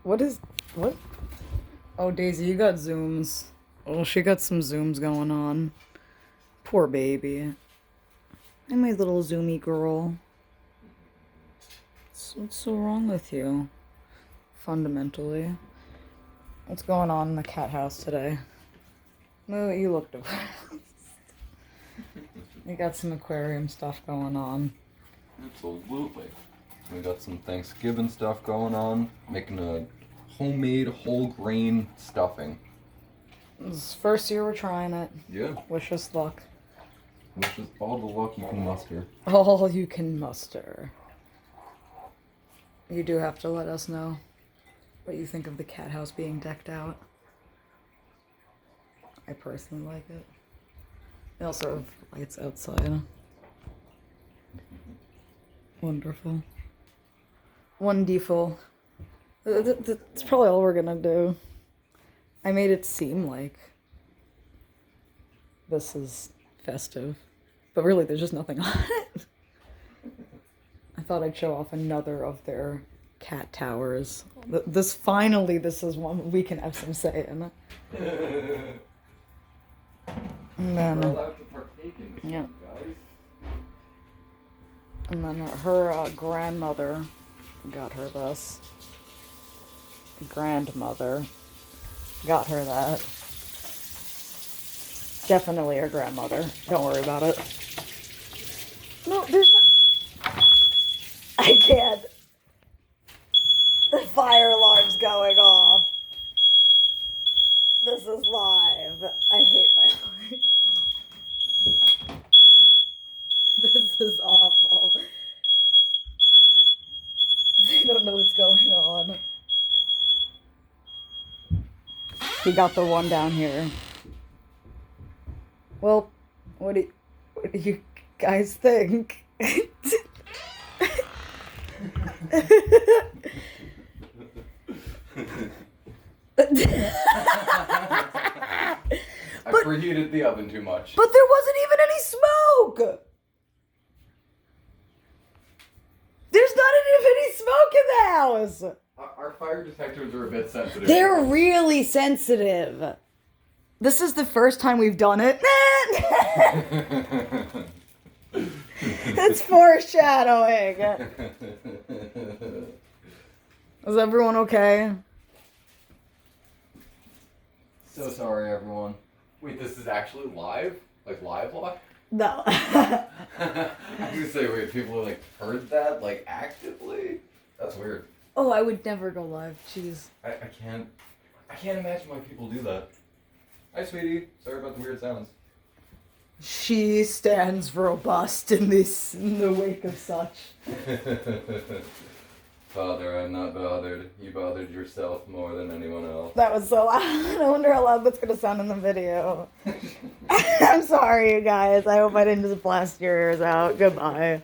What is... What? Oh, Daisy, you got zooms. Oh, she got some zooms going on. Poor baby. And my little zoomy girl. What's so wrong with you? Fundamentally. What's going on in the cat house today? Moo, you look depressed. You got some aquarium stuff going on. Absolutely. We got some Thanksgiving stuff going on. Making a homemade whole grain stuffing. This is the first year we're trying it. Yeah. Wish us luck. Which is all the luck you can muster. All you can muster. You do have to let us know what you think of the cat house being decked out. I personally like it. They also have lights outside. Wonderful. Wonderful. That's probably all we're gonna do. I made it seem like this is festive, but really there's just nothing on it. I thought I'd show off another of their cat towers. This is one we can have some say in. And then, We're allowed to partake in this, yeah. guys. And then her grandmother got her this. Grandmother got her that. Definitely her grandmother. Don't worry about it. No, there's not. I can't. The fire alarm's going off. This is live. I hate my life. This is awful. They don't know what's going on. He got the one down here. Well, what do you guys think? I preheated the oven too much. But there wasn't even any smoke! There's not even any smoke in the house! Our fire detectors are a bit sensitive. They're really sensitive. This is the first time we've done it. It's foreshadowing. Is everyone okay? So sorry, everyone. Wait, this is actually live? Like live? No. I was gonna say, wait, people like heard that like actively? That's weird. Oh, I would never go live. Jeez. I can't imagine why people do that. Hi, sweetie. Sorry about the weird sounds. She stands robust in the wake of such. Father, I'm not bothered. You bothered yourself more than anyone else. That was so loud. I wonder how loud that's gonna sound in the video. I'm sorry, you guys. I hope I didn't just blast your ears out. Goodbye.